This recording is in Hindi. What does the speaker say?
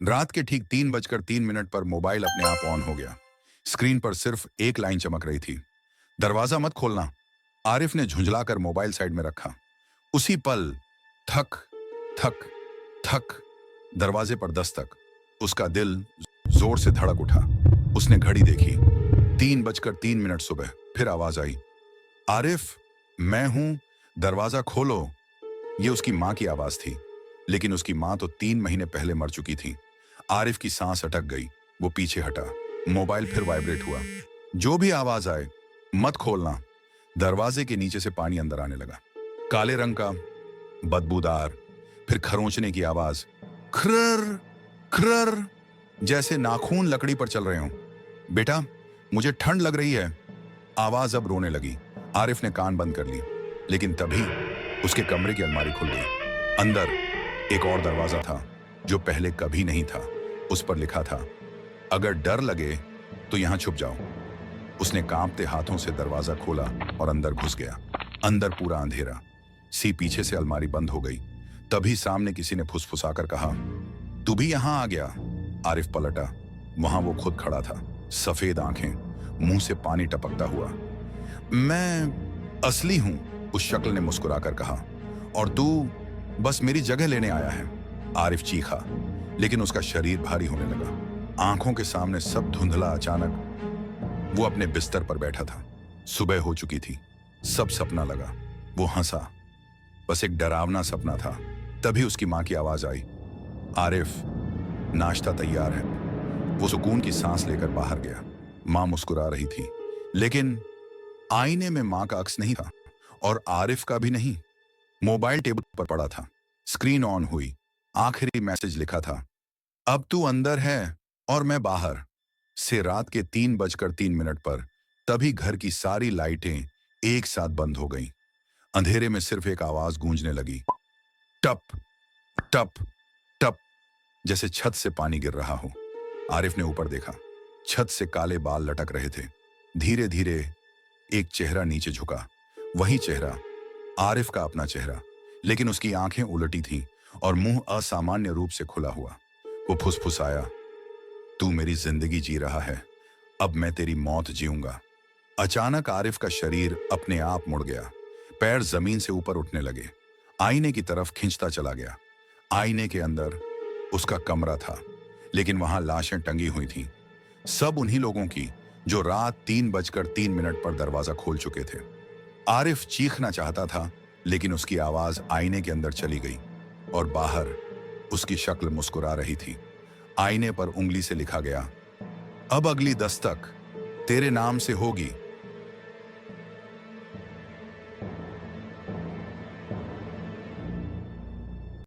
रात के ठीक 3:03 पर मोबाइल अपने आप ऑन हो गया। स्क्रीन पर सिर्फ एक लाइन चमक रही थी, दरवाजा मत खोलना। आरिफ ने झुंझलाकर मोबाइल साइड में रखा। उसी पल थक थक थक, दरवाजे पर दस्तक। उसका दिल जोर से धड़क उठा। उसने घड़ी देखी, 3:03 सुबह। फिर आवाज आई, आरिफ, मैं हूं, दरवाजा खोलो। यह उसकी मां की आवाज थी, लेकिन उसकी मां तो 3 महीने पहले मर चुकी थी। आरिफ की सांस अटक गई। वो पीछे हटा। मोबाइल फिर वाइब्रेट हुआ। जो भी आवाज आए, मत खोलना। दरवाजे के नीचे से पानी अंदर आने लगा, काले रंग का, बदबूदार। फिर खरोंचने की आवाज, खरर खरर, जैसे नाखून लकड़ी पर चल रहे हों। बेटा, मुझे ठंड लग रही है। आवाज अब रोने लगी। आरिफ ने कान बंद कर ली, लेकिन तभी उसके कमरे की अलमारी खुल गई। अंदर एक और दरवाजा था, जो पहले कभी नहीं था। उस पर लिखा था, अगर डर लगे तो यहां छुप जाओ। उसने कांपते हाथों से दरवाजा खोला और अंदर घुस गया। अंदर पूरा अंधेरा। सी पीछे से अलमारी बंद हो गई। तभी सामने किसी ने फुसफुसाकर कहा, तू भी यहां आ गया। आरिफ पलटा। वहां वो खुद खड़ा था, सफेद आंखें, मुंह से पानी टपकता हुआ। मैं असली हूं, उस शक्ल ने मुस्कुराकर कहा, और तू बस मेरी जगह लेने आया है। आरिफ चीखा, लेकिन उसका शरीर भारी होने लगा। आंखों के सामने सब धुंधला। अचानक वो अपने बिस्तर पर बैठा था। सुबह हो चुकी थी। सब सपना लगा। वो हंसा, बस एक डरावना सपना था। तभी उसकी मां की आवाज आई, आरिफ, नाश्ता तैयार है। वो सुकून की सांस लेकर बाहर गया। मां मुस्कुरा रही थी, लेकिन आईने में मां का अक्स नहीं था, और आरिफ का भी नहीं। मोबाइल टेबल पर पड़ा था। स्क्रीन ऑन हुई। आखिरी मैसेज लिखा था, अब तू अंदर है और मैं बाहर। से रात के 3:03 पर। तभी घर की सारी लाइटें एक साथ बंद हो गईं। अंधेरे में सिर्फ एक आवाज गूंजने लगी, टप टप टप, जैसे छत से पानी गिर रहा हो। आरिफ ने ऊपर देखा। छत से काले बाल लटक रहे थे। धीरे धीरे एक चेहरा नीचे झुका। वही चेहरा, आरिफ का अपना चेहरा, लेकिन उसकी आंखें उलटी थीं और मुंह असामान्य रूप से खुला हुआ। वो फुसफुसाया, तू मेरी जिंदगी जी रहा है, अब मैं तेरी मौत जीऊंगा। अचानक आरिफ का शरीर अपने आप मुड़ गया। पैर जमीन से ऊपर उठने लगे। आईने की तरफ खींचता चला गया। आईने के अंदर उसका कमरा था, लेकिन वहां लाशें टंगी हुई थीं। सब उन्हीं लोगों की जो रात 3:03 पर दरवाजा खोल चुके थे। आरिफ चीखना चाहता था, लेकिन उसकी आवाज आईने के अंदर चली गई, और बाहर उसकी शक्ल मुस्कुरा रही थी। आईने पर उंगली से लिखा गया, अब अगली दस्तक तेरे नाम से होगी।